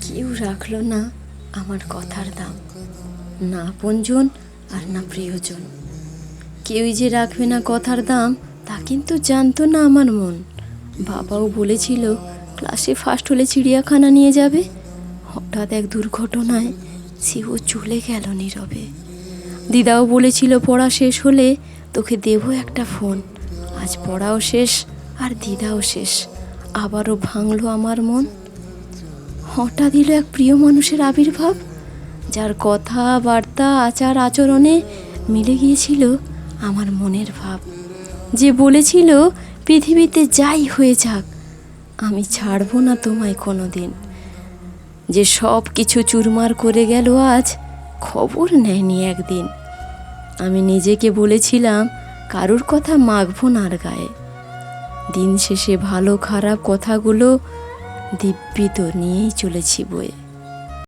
কেউ রাখলো না আমার কথার দাম, না আপনজন আর না প্রিয়জন। কেউই যে রাখবে না কথার দাম তা কিন্তু জানতো না আমার মন। বাবাও বলেছিল ক্লাসে ফার্স্ট হলে চিড়িয়াখানা নিয়ে যাবে, হঠাৎ এক দুর্ঘটনায় সেও চলে গেল নীরবে। দিদাও বলেছিল পড়া শেষ হলে তোকে দেবো একটা ফোন। আজ পড়াও শেষ আর দিদাও শেষ, আবারও ভাঙলো আমার মন। হঠাৎ এলো এক প্রিয় মানুষের আবির্ভাব, যার কথা বার্তা আচার আচরণে মিলে গিয়েছিল আমার মনের ভাব। যে বলেছিল পৃথিবীতে যাই হয়ে যাক আমি ছাড়বো না তোমায় কোনো দিন। যে সব কিছু চুরমার করে গেল আজ খবর নেয়নি একদিন। আমি নিজেকে বলেছিলাম কারুর কথা মাখবো না আর গায়ে। দিন শেষে ভালো খারাপ কথাগুলো দিব্যি তো নিয়েই চলেছি বয়ে।